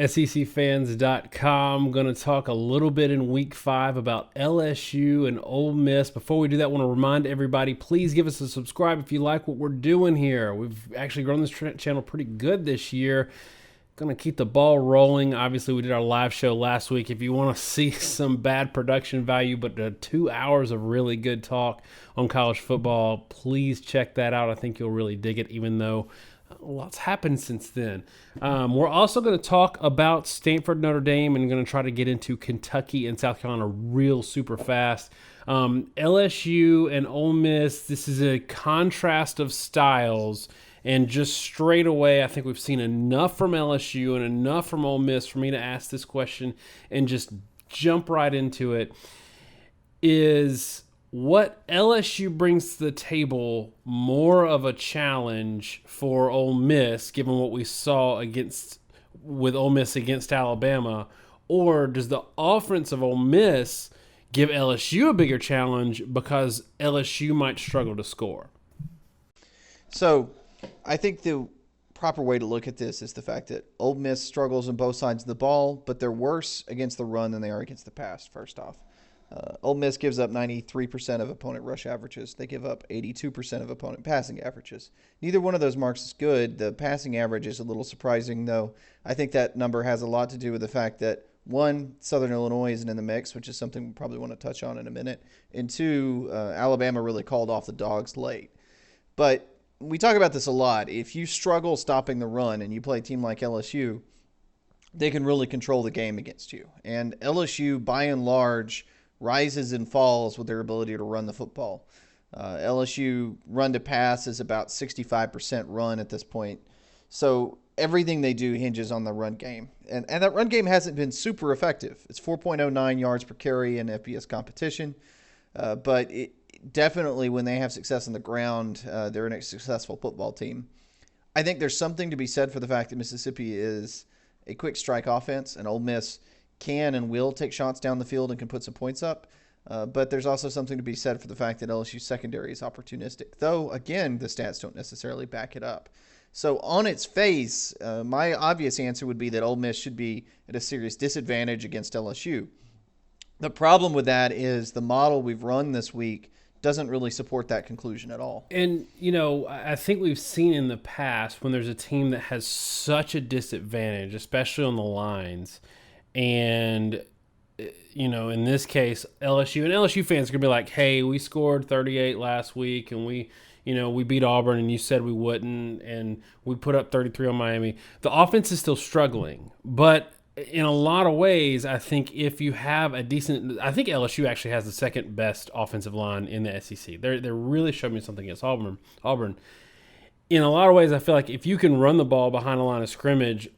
SECfans.com. Going to talk a little bit in week 5 about LSU and Ole Miss. Before we do that, I want to remind everybody, please give us a subscribe if you like what we're doing here. We've actually grown this channel pretty good this year. Going to keep the ball rolling. Obviously, we did our live show last week. If you want to see some bad production value, but 2 hours of really good talk on college football, please check that out. I think you'll really dig it, even though lots happened since then. We're also going to talk about Stanford, Notre Dame, and going to try to get into Kentucky and South Carolina real super fast. LSU and Ole Miss, this is a contrast of styles. And just straight away, I think we've seen enough from LSU and enough from Ole Miss for me to ask this question and just jump right into it. Is what LSU brings to the table more of a challenge for Ole Miss, given what we saw with Ole Miss against Alabama, or does the offense of Ole Miss give LSU a bigger challenge because LSU might struggle to score? So I think the proper way to look at this is the fact that Ole Miss struggles on both sides of the ball, but they're worse against the run than they are against the pass, first off. Ole Miss gives up 93% of opponent rush averages. They give up 82% of opponent passing averages. Neither one of those marks is good. The passing average is a little surprising, though. I think that number has a lot to do with the fact that, one, Southern Illinois isn't in the mix, which is something we probably want to touch on in a minute, and two, Alabama really called off the dogs late. But we talk about this a lot. If you struggle stopping the run and you play a team like LSU, they can really control the game against you. And LSU, by and large, rises and falls with their ability to run the football. LSU run to pass is about 65% run at this point. So everything they do hinges on the run game. And that run game hasn't been super effective. It's 4.09 yards per carry in FBS competition. But definitely when they have success on the ground, they're a successful football team. I think there's something to be said for the fact that Mississippi is a quick strike offense, and Ole Miss can and will take shots down the field and can put some points up. But there's also something to be said for the fact that LSU's secondary is opportunistic, though, again, the stats don't necessarily back it up. So on its face, my obvious answer would be that Ole Miss should be at a serious disadvantage against LSU. The problem with that is the model we've run this week doesn't really support that conclusion at all. And, I think we've seen in the past when there's a team that has such a disadvantage, especially on the lines, and, in this case, LSU fans are going to be like, hey, we scored 38 last week and we beat Auburn and you said we wouldn't, and we put up 33 on Miami. The offense is still struggling, but in a lot of ways, I think if you have I think LSU actually has the second best offensive line in the SEC. They're really showing me something against Auburn. In a lot of ways, I feel like if you can run the ball behind a line of scrimmage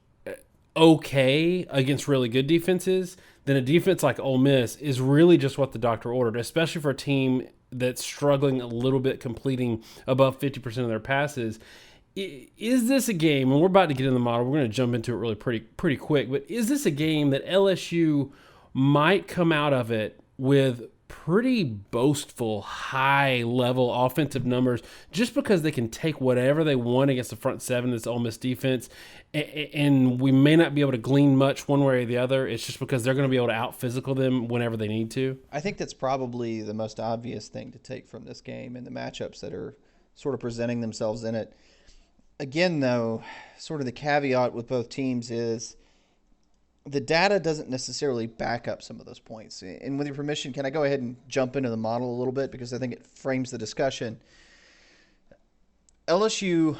okay against really good defenses, then a defense like Ole Miss is really just what the doctor ordered, especially for a team that's struggling a little bit completing above 50% of their passes. Is this a game, and we're about to get in the model, we're going to jump into it really pretty quick, but is this a game that LSU might come out of it with pretty boastful, high-level offensive numbers just because they can take whatever they want against the front seven, this Ole Miss defense, and we may not be able to glean much one way or the other. It's just because they're going to be able to out-physical them whenever they need to? I think that's probably the most obvious thing to take from this game and the matchups that are sort of presenting themselves in it. Again, though, sort of the caveat with both teams is the data doesn't necessarily back up some of those points. And with your permission, can I go ahead and jump into the model a little bit because I think it frames the discussion. LSU,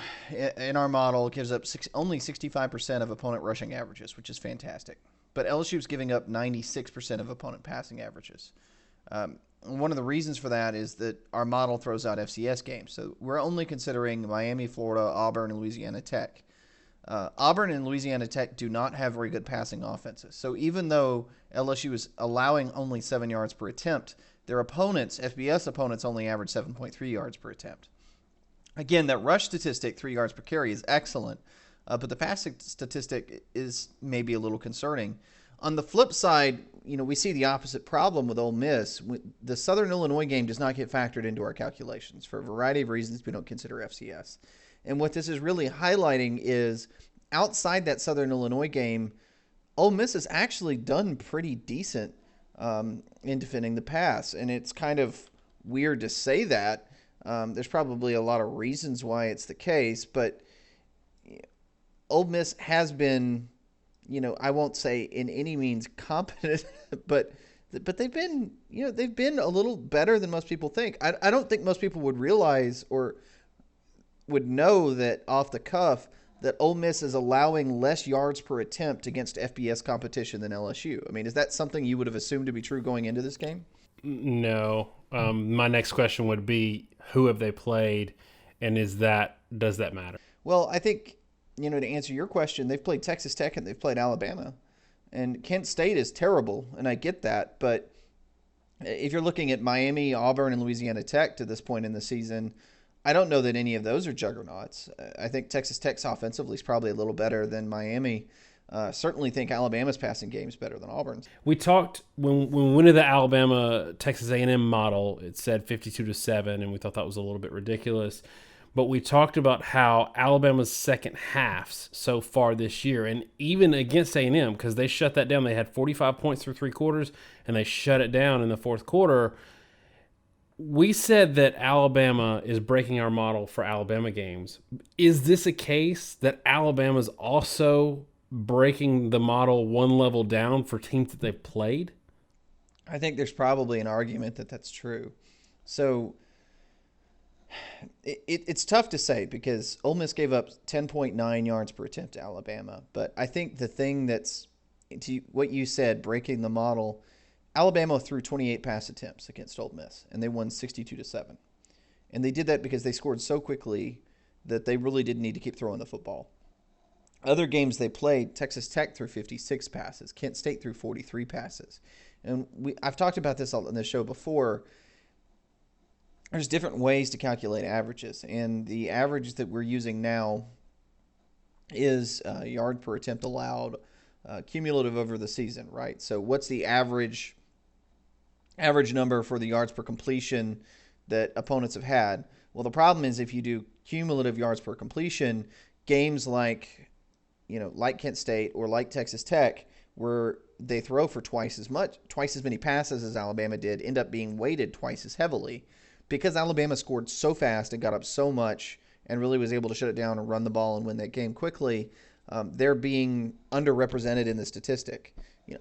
in our model, gives up only 65% of opponent rushing averages, which is fantastic. But LSU is giving up 96% of opponent passing averages. One of the reasons for that is that our model throws out FCS games. So we're only considering Miami, Florida, Auburn, and Louisiana Tech. Auburn and Louisiana Tech do not have very good passing offenses. So even though LSU is allowing only 7 yards per attempt, their opponents, FBS opponents, only average 7.3 yards per attempt. Again, that rush statistic, 3 yards per carry, is excellent, but the passing statistic is maybe a little concerning. On the flip side, we see the opposite problem with Ole Miss. The Southern Illinois game does not get factored into our calculations. For a variety of reasons, we don't consider FCS. And what this is really highlighting is outside that Southern Illinois game, Ole Miss has actually done pretty decent in defending the pass, and it's kind of weird to say that. There's probably a lot of reasons why it's the case, but Ole Miss has been, I won't say in any means competent, but they've been a little better than most people think. I don't think most people would realize or would know that off the cuff that Ole Miss is allowing less yards per attempt against FBS competition than LSU. I mean, is that something you would have assumed to be true going into this game? No. My next question would be, who have they played, and does that matter? Well, I think, to answer your question, they've played Texas Tech and they've played Alabama. And Kent State is terrible, and I get that. But if you're looking at Miami, Auburn, and Louisiana Tech to this point in the season, I don't know that any of those are juggernauts. I think Texas Tech's offensively is probably a little better than Miami. Certainly think Alabama's passing game is better than Auburn's. We talked when we went to the Alabama Texas A&M model. It said 52-7, and we thought that was a little bit ridiculous. But we talked about how Alabama's second halves so far this year, and even against A&M, because they shut that down. They had 45 points through three quarters, and they shut it down in the fourth quarter. We said that Alabama is breaking our model for Alabama games. Is this a case that Alabama's also breaking the model one level down for teams that they've played? I think there's probably an argument that that's true. So it's tough to say because Ole Miss gave up 10.9 yards per attempt to Alabama. But I think the thing that's, to what you said, breaking the model, Alabama threw 28 pass attempts against Ole Miss, and they won 62-7. And they did that because they scored so quickly that they really didn't need to keep throwing the football. Other games they played, Texas Tech threw 56 passes. Kent State threw 43 passes. And I've talked about this on the show before. There's different ways to calculate averages, and the average that we're using now is yard per attempt allowed, cumulative over the season, right? So what's the average number for the yards per completion that opponents have had? Well, the problem is if you do cumulative yards per completion, games like Kent State or like Texas Tech, where they throw for twice as many passes as Alabama did, end up being weighted twice as heavily because Alabama scored so fast and got up so much and really was able to shut it down and run the ball and win that game quickly. They're being underrepresented in the statistic.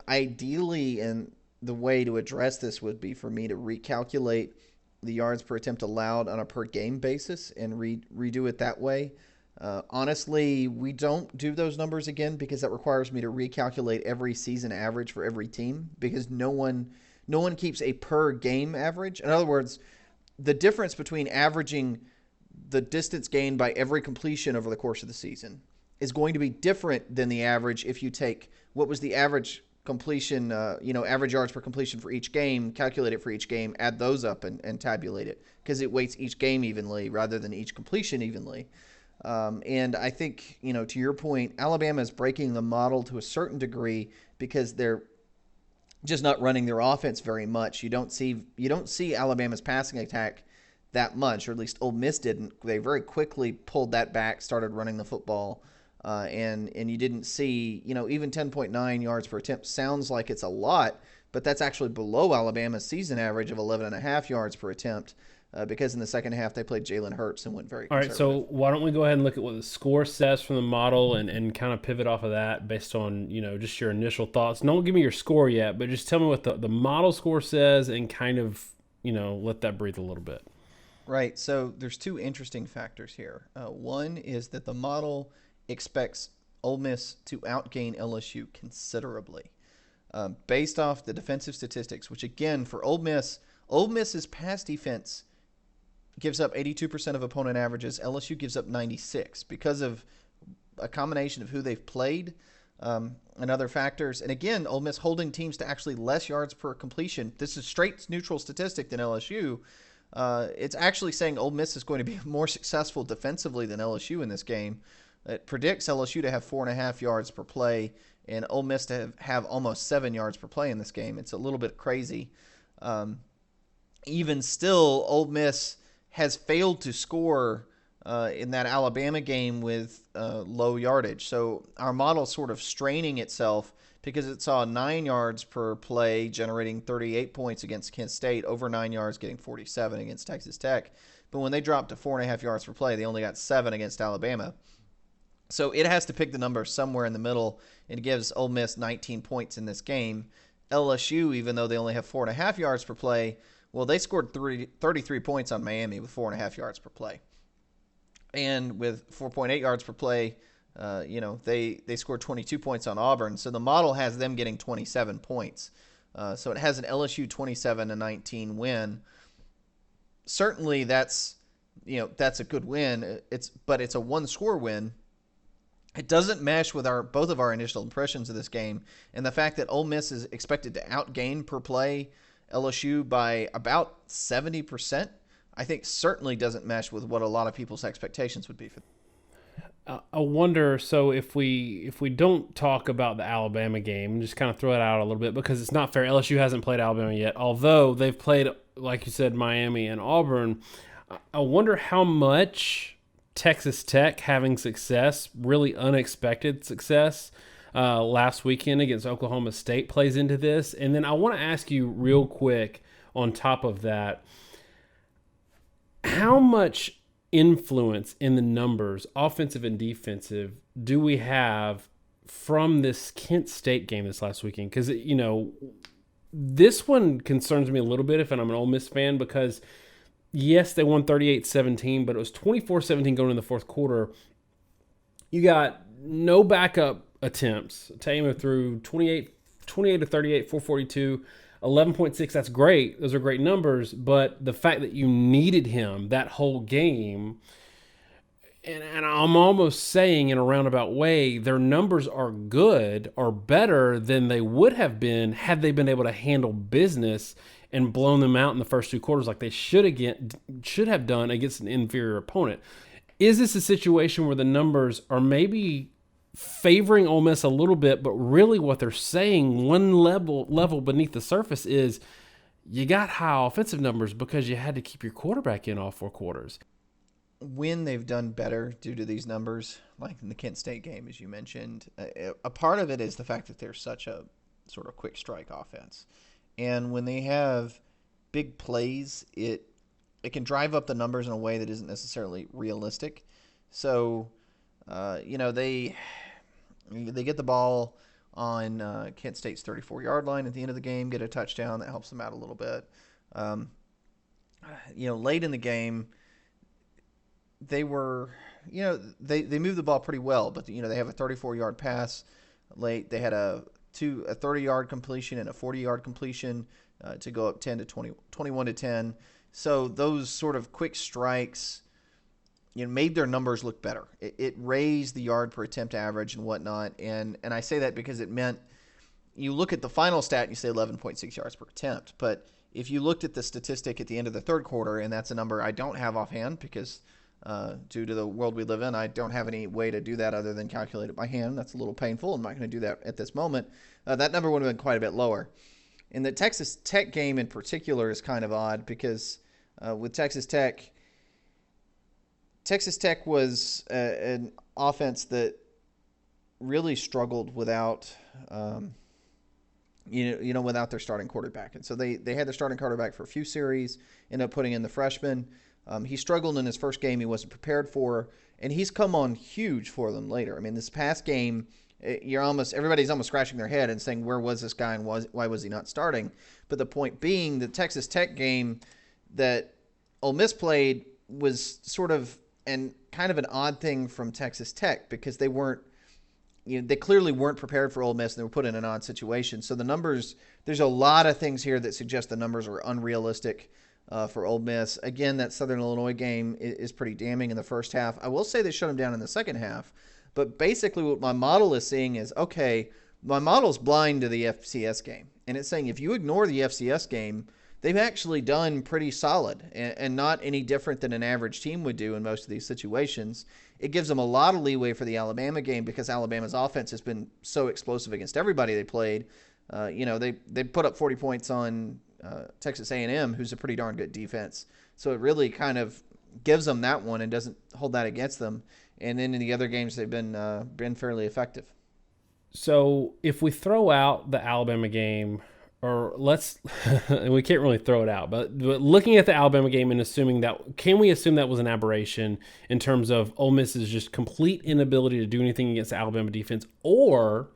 Ideally, and the way to address this would be for me to recalculate the yards per attempt allowed on a per game basis and redo it that way. Honestly, we don't do those numbers again because that requires me to recalculate every season average for every team because no one keeps a per game average. In other words, the difference between averaging the distance gained by every completion over the course of the season is going to be different than the average if you take what was the average completion, average yards per completion for each game, calculate it for each game, add those up and tabulate it because it weights each game evenly rather than each completion evenly. And I think, to your point, Alabama is breaking the model to a certain degree because they're just not running their offense very much. You don't see Alabama's passing attack that much, or at least Ole Miss didn't. They very quickly pulled that back, started running the football, and you didn't see, even 10.9 yards per attempt sounds like it's a lot, but that's actually below Alabama's season average of 11.5 yards per attempt. Because in the second half they played Jalen Hurts and went very conservative. All right, so why don't we go ahead and look at what the score says from the model and kind of pivot off of that based on, just your initial thoughts. Don't give me your score yet, but just tell me what the model score says and kind of, let that breathe a little bit. Right, so there's two interesting factors here. One is that the model expects Ole Miss to outgain LSU considerably. Based off the defensive statistics, which again, for Ole Miss's pass defense gives up 82% of opponent averages. LSU gives up 96% because of a combination of who they've played and other factors. And again, Ole Miss holding teams to actually less yards per completion. This is straight neutral statistic than LSU. It's actually saying Ole Miss is going to be more successful defensively than LSU in this game. It predicts LSU to have 4.5 yards per play and Ole Miss to have almost 7 yards per play in this game. It's a little bit crazy. Even still, Ole Miss has failed to score in that Alabama game with low yardage. So our model sort of straining itself because it saw 9 yards per play, generating 38 points against Kent State, over 9 yards, getting 47 against Texas Tech. But when they dropped to 4.5 yards per play, they only got 7 against Alabama. So it has to pick the number somewhere in the middle, and it gives Ole Miss 19 points in this game. LSU, even though they only have 4.5 yards per play, well, they scored 33 points on Miami with 4.5 yards per play. And with 4.8 yards per play, they scored 22 points on Auburn. So the model has them getting 27 points. So it has an LSU 27-19 win. Certainly that's a good win. But it's a one-score win. It doesn't mesh with both of our initial impressions of this game, and the fact that Ole Miss is expected to outgain per play LSU by about 70%, I think certainly doesn't mesh with what a lot of people's expectations would be for. I wonder. So if we don't talk about the Alabama game, just kind of throw it out a little bit because it's not fair. LSU hasn't played Alabama yet, although they've played, like you said, Miami and Auburn. I wonder how much Texas Tech having success, really unexpected success, last weekend against Oklahoma State plays into this. And then I want to ask you real quick on top of that, how much influence in the numbers, offensive and defensive, do we have from this Kent State game this last weekend? Because, this one concerns me a little bit if I'm an Ole Miss fan because – yes, they won 38-17, but it was 24-17 going in the fourth quarter. You got no backup attempts. Tamer threw 28 to 38, 442, 11.6. That's great. Those are great numbers. But the fact that you needed him that whole game, and I'm almost saying in a roundabout way, their numbers are good or better than they would have been had they been able to handle business and blown them out in the first two quarters like they should have done against an inferior opponent. Is this a situation where the numbers are maybe favoring Ole Miss a little bit, but really what they're saying one level beneath the surface is you got high offensive numbers because you had to keep your quarterback in all 4 quarters? When they've done better due to these numbers, like in the Kent State game, as you mentioned, a part of it is the fact that they're such a sort of quick strike offense. And when they have big plays, it can drive up the numbers in a way that isn't necessarily realistic. So, they get the ball on Kent State's 34-yard line at the end of the game, get a touchdown. That helps them out a little bit. Late in the game, they were, they moved the ball pretty well, but, they have a 34-yard pass late. They had a 30-yard completion and a 40-yard completion to go up 21-10. So those sort of quick strikes, made their numbers look better. It raised the yard per attempt average and whatnot. And I say that because it meant you look at the final stat and you say 11.6 yards per attempt. But if you looked at the statistic at the end of the third quarter, and that's a number I don't have offhand because due to the world we live in, I don't have any way to do that other than calculate it by hand. That's a little painful. I'm not going to do that at this moment. That number would have been quite a bit lower. And the Texas Tech game in particular is kind of odd because with Texas Tech was an offense that really struggled without without their starting quarterback. And so they had their starting quarterback for a few series, ended up putting in the freshman. He struggled in his first game he wasn't prepared for, and he's come on huge for them later. I mean, this past game, everybody's almost scratching their head and saying, where was this guy and why was he not starting? But the point being, the Texas Tech game that Ole Miss played was sort of kind of an odd thing from Texas Tech because they clearly weren't prepared for Ole Miss and they were put in an odd situation. So the numbers, there's a lot of things here that suggest the numbers are unrealistic for Ole Miss. Again, that Southern Illinois game is pretty damning in the first half. I will say they shut them down in the second half. But basically what my model is seeing is, okay, my model's blind to the FCS game. And it's saying if you ignore the FCS game, they've actually done pretty solid and not any different than an average team would do in most of these situations. It gives them a lot of leeway for the Alabama game because Alabama's offense has been so explosive against everybody they played. They put up 40 points on Texas A&M, who's a pretty darn good defense. So it really kind of gives them that one and doesn't hold that against them. And then in the other games, they've been fairly effective. So if we throw out the Alabama game, or let's, we can't really throw it out, but looking at the Alabama game and assuming that, can we assume that was an aberration in terms of Ole Miss's just complete inability to do anything against the Alabama defense, or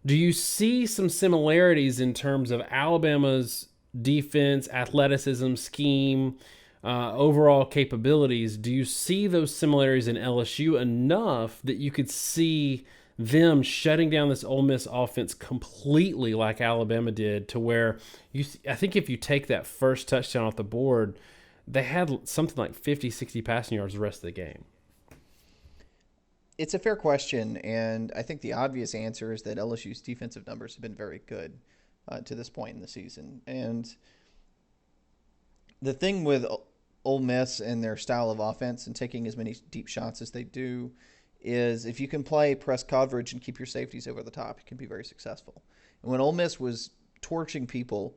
do you see some similarities in terms of Alabama's defense, athleticism, scheme, overall capabilities? Do you see those similarities in LSU enough that you could see them shutting down this Ole Miss offense completely like Alabama did, to where I think if you take that first touchdown off the board, they had something like 50, 60 passing yards the rest of the game? It's a fair question, and I think the obvious answer is that LSU's defensive numbers have been very good to this point in the season. And the thing with Ole Miss and their style of offense and taking as many deep shots as they do is if you can play press coverage and keep your safeties over the top, you can be very successful. And when Ole Miss was torching people,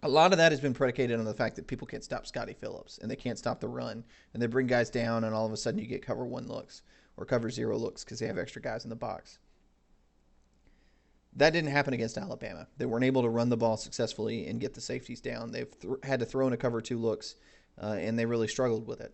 a lot of that has been predicated on the fact that people can't stop Scotty Phillips and they can't stop the run. And they bring guys down, and all of a sudden you get cover one looks or cover zero looks because they have extra guys in the box. That didn't happen against Alabama. They weren't able to run the ball successfully and get the safeties down. They've had to throw in a cover two looks, and they really struggled with it.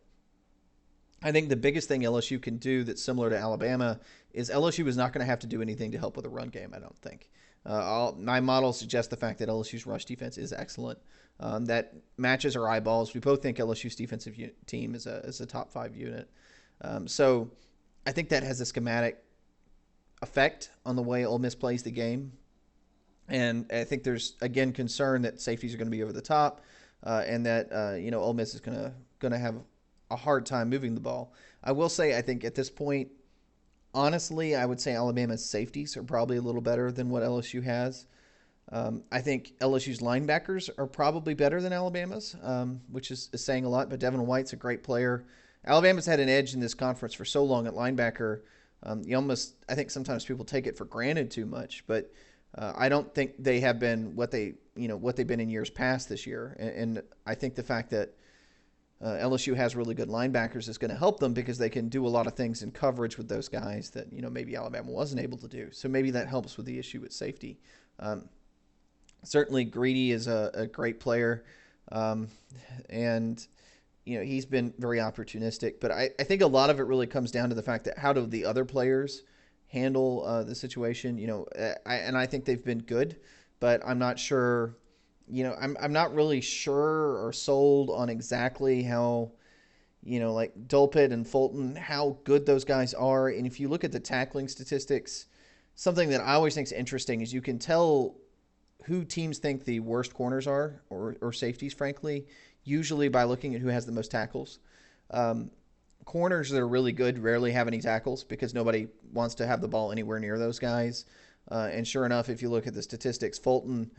I think the biggest thing LSU can do that's similar to Alabama is LSU is not going to have to do anything to help with the run game, I don't think. My model suggests the fact that LSU's rush defense is excellent. That matches our eyeballs. We both think LSU's defensive team is a top 5 unit. So I think that has a schematic effect on the way Ole Miss plays the game. And I think there's, again, concern that safeties are going to be over the top and that, Ole Miss is going to have a hard time moving the ball. I will say, I think at this point, honestly, I would say Alabama's safeties are probably a little better than what LSU has. I think LSU's linebackers are probably better than Alabama's, which is saying a lot, but Devin White's a great player. Alabama's had an edge in this conference for so long at linebacker. I think sometimes people take it for granted too much, but I don't think they have been what they've been in years past this year. And I think the fact that LSU has really good linebackers is going to help them because they can do a lot of things in coverage with those guys that, maybe Alabama wasn't able to do. So maybe that helps with the issue with safety. Certainly Greedy is a great player. And he's been very opportunistic, but I think a lot of it really comes down to the fact that how do the other players handle the situation? I think they've been good, but I'm not sure. I'm not really sure or sold on exactly how, like Delpit and Fulton, how good those guys are. And if you look at the tackling statistics, something that I always think is interesting is you can tell who teams think the worst corners are or safeties, frankly, usually by looking at who has the most tackles. Corners that are really good rarely have any tackles because nobody wants to have the ball anywhere near those guys. And sure enough, if you look at the statistics, Fulton,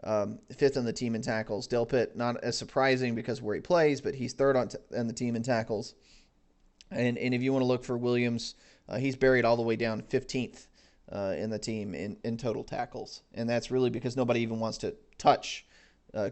5th on the team in tackles. Delpit, not as surprising because of where he plays, but he's 3rd on the team in tackles. And if you want to look for Williams, he's buried all the way down 15th in the team in total tackles. And that's really because nobody even wants to touch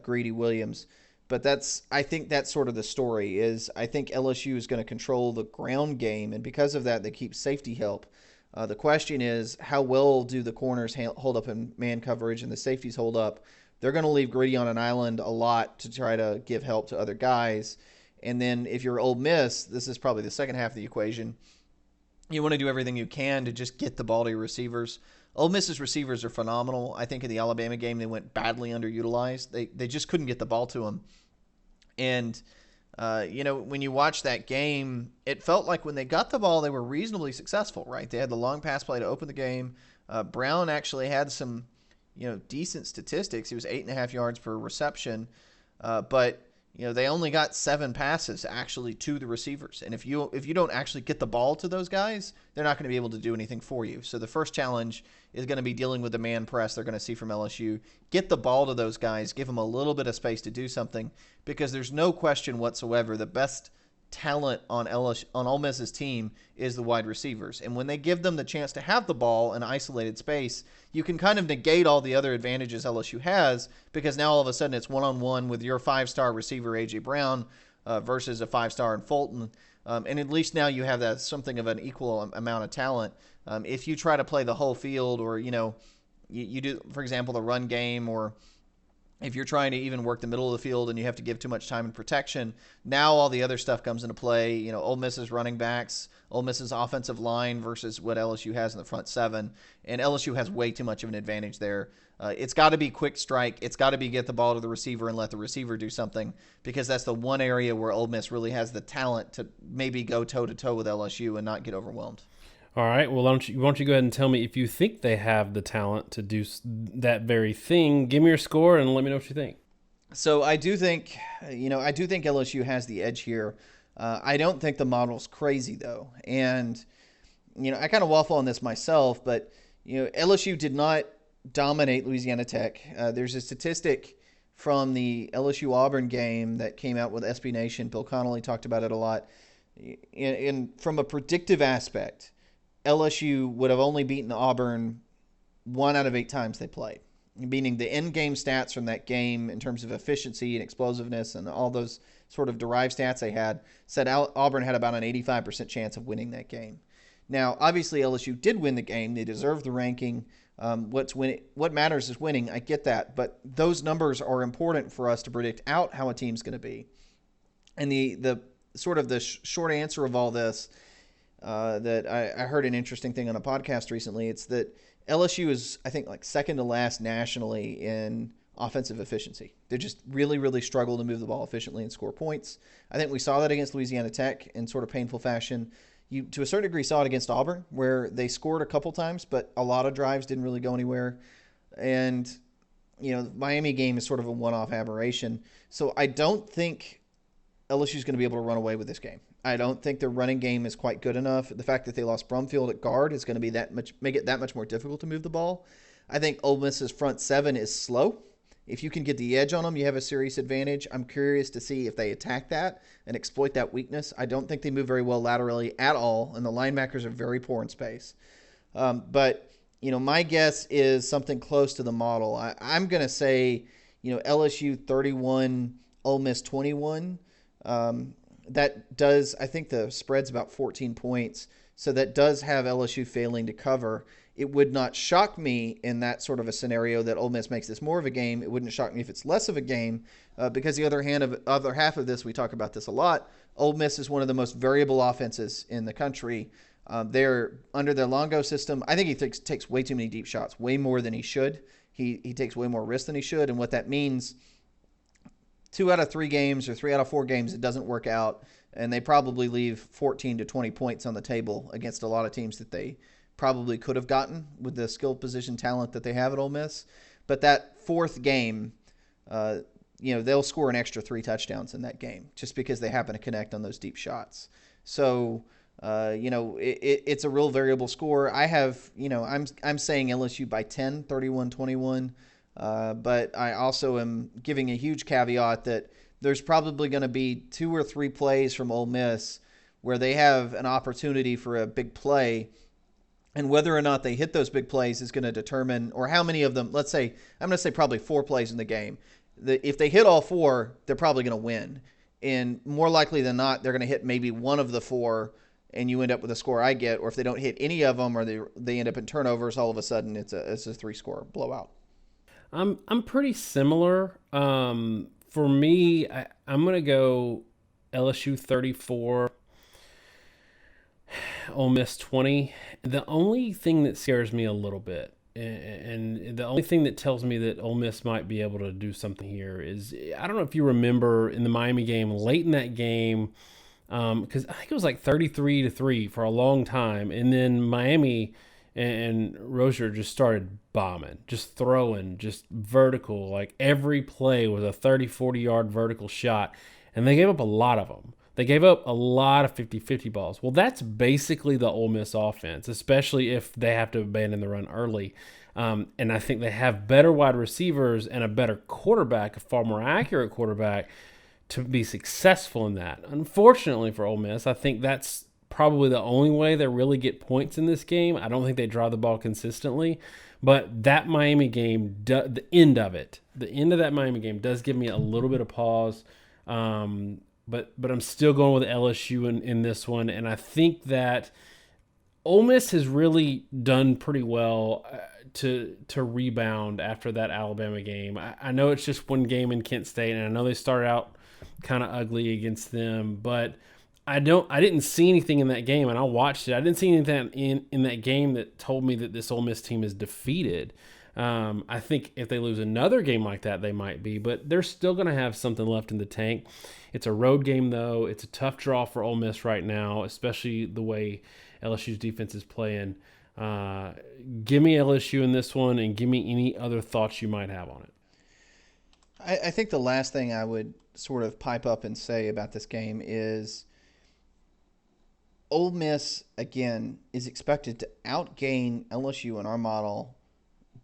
Greedy Williams. But I think that's sort of the story is I think LSU is going to control the ground game, and because of that, they keep safety help. The question is, how well do the corners hold up in man coverage and the safeties hold up? They're going to leave Greedy on an island a lot to try to give help to other guys. And then if you're Ole Miss, this is probably the second half of the equation. You want to do everything you can to just get the ball to your receivers. Ole Miss's receivers are phenomenal. I think in the Alabama game, they went badly underutilized. They just couldn't get the ball to them. And when you watch that game, it felt like when they got the ball, they were reasonably successful, right? They had the long pass play to open the game. Brown actually had some, decent statistics. He was 8.5 yards per reception, but they only got 7 passes actually to the receivers. And if you don't actually get the ball to those guys, they're not going to be able to do anything for you. So the first challenge is going to be dealing with the man press they're going to see from LSU. Get the ball to those guys, give them a little bit of space to do something, because there's no question whatsoever the best talent on Ole Miss's team is the wide receivers. And when they give them the chance to have the ball in isolated space, you can kind of negate all the other advantages LSU has, because now all of a sudden it's one-on-one with your 5-star receiver, A.J. Brown, versus a 5-star in Fulton. And at least now you have that something of an equal amount of talent. If you try to play the whole field, or you do, for example, the run game, or if you're trying to even work the middle of the field and you have to give too much time and protection, now all the other stuff comes into play. Ole Miss's running backs, Ole Miss's offensive line versus what LSU has in the front seven, and LSU has way too much of an advantage there. It's got to be quick strike. It's got to be get the ball to the receiver and let the receiver do something, because that's the one area where Ole Miss really has the talent to maybe go toe-to-toe with LSU and not get overwhelmed. All right. Well, why don't you go ahead and tell me if you think they have the talent to do that very thing? Give me your score and let me know what you think. So I do think LSU has the edge here. I don't think the model's crazy though, and I kind of waffle on this myself, but LSU did not dominate Louisiana Tech. There's a statistic from the LSU Auburn game that came out with SB Nation. Bill Connolly talked about it a lot. And from a predictive aspect, LSU would have only beaten Auburn 1 out of 8 times they played, meaning the in-game stats from that game in terms of efficiency and explosiveness and all those sort of derived stats they had said Auburn had about an 85% chance of winning that game. Now, obviously, LSU did win the game. They deserved the ranking. What matters is winning. I get that. But those numbers are important for us to predict out how a team's going to be. And the sort of the short answer of all this, that I heard an interesting thing on a podcast recently. It's that LSU is, I think, like second to last nationally in offensive efficiency. They just really, really struggle to move the ball efficiently and score points. I think we saw that against Louisiana Tech in sort of painful fashion. You, to a certain degree, saw it against Auburn, where they scored a couple times, but a lot of drives didn't really go anywhere. And, the Miami game is sort of a one-off aberration. So I don't think LSU is going to be able to run away with this game. I don't think their running game is quite good enough. The fact that they lost Brumfield at guard is going to make it that much more difficult to move the ball. I think Ole Miss's front seven is slow. If you can get the edge on them, you have a serious advantage. I'm curious to see if they attack that and exploit that weakness. I don't think they move very well laterally at all, and the linebackers are very poor in space. But my guess is something close to the model. I'm going to say, LSU 31, Ole Miss 21. That does, I think the spread's about 14 points, so that does have LSU failing to cover. It would not shock me in that sort of a scenario that Ole Miss makes this more of a game. It wouldn't shock me if it's less of a game, because the other half of this, we talk about this a lot, Ole Miss is one of the most variable offenses in the country. They're under their Longo system. I think he takes way too many deep shots, way more than he should. He takes way more risk than he should, and what that means, 2 out of 3 games or 3 out of 4 games, it doesn't work out, and they probably leave 14 to 20 points on the table against a lot of teams that they probably could have gotten with the skill position talent that they have at Ole Miss. But that 4th game, they'll score an extra 3 touchdowns in that game just because they happen to connect on those deep shots. So, it's a real variable score. I have, I'm saying LSU by 10, 31-21. But I also am giving a huge caveat that there's probably going to be 2 or 3 plays from Ole Miss where they have an opportunity for a big play, and whether or not they hit those big plays is going to determine, or how many of them. Let's say, I'm going to say probably 4 plays in the game. If they hit all 4, they're probably going to win, and more likely than not, they're going to hit maybe one of the 4, and you end up with a score I get. Or if they don't hit any of them, or they end up in turnovers, all of a sudden it's a 3-score blowout. I'm pretty similar. For me, I'm going to go LSU 34, Ole Miss 20. The only thing that scares me a little bit, and the only thing that tells me that Ole Miss might be able to do something here is, I don't know if you remember in the Miami game, late in that game, because I think it was like 33-3 for a long time, and then Miami and Rozier just started bombing, just throwing, just vertical. Like every play was a 30-40 yard vertical shot, and they gave up a lot of them. They gave up a lot of 50-50 balls. Well, that's basically the Ole Miss offense, especially if they have to abandon the run early. And I think they have better wide receivers and a better quarterback, a far more accurate quarterback, to be successful in that. Unfortunately for Ole Miss, I think that's probably the only way they really get points in this game. I don't think they drive the ball consistently, but that Miami game, the end of that Miami game does give me a little bit of pause. but I'm still going with LSU in this one, and I think that Ole Miss has really done pretty well to rebound after that Alabama game. I know it's just one game in Kent State, and I know they started out kind of ugly against them, but I didn't see anything in that game, and I watched it. I didn't see anything in that game that told me that this Ole Miss team is defeated. I think if they lose another game like that, they might be, but they're still going to have something left in the tank. It's a road game, though. It's a tough draw for Ole Miss right now, especially the way LSU's defense is playing. Give me LSU in this one, and give me any other thoughts you might have on it. I think the last thing I would sort of pipe up and say about this game is Ole Miss, again, is expected to outgain LSU in our model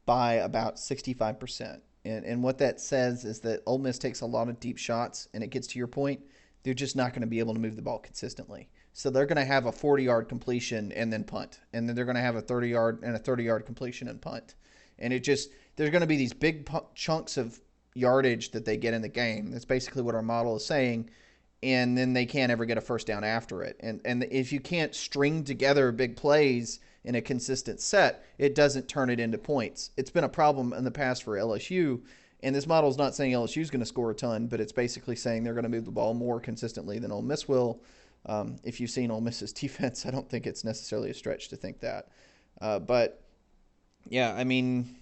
by about 65%. And what that says is that Ole Miss takes a lot of deep shots, and it gets to your point, they're just not going to be able to move the ball consistently. So they're going to have a 40-yard completion and then punt. And then they're going to have a 30-yard and a 30-yard completion and punt. And there's going to be these big chunks of yardage that they get in the game. That's basically what our model is saying. And then they can't ever get a first down after it. And if you can't string together big plays in a consistent set, it doesn't turn it into points. It's been a problem in the past for LSU, and this model is not saying LSU is going to score a ton, but it's basically saying they're going to move the ball more consistently than Ole Miss will. If you've seen Ole Miss's defense, I don't think it's necessarily a stretch to think that. But, yeah, I mean,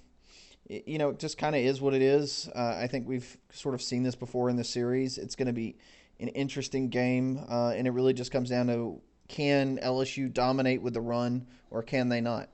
it just kind of is what it is. I think we've sort of seen this before in the series. It's going to be an interesting game, and it really just comes down to, can LSU dominate with the run, or can they not?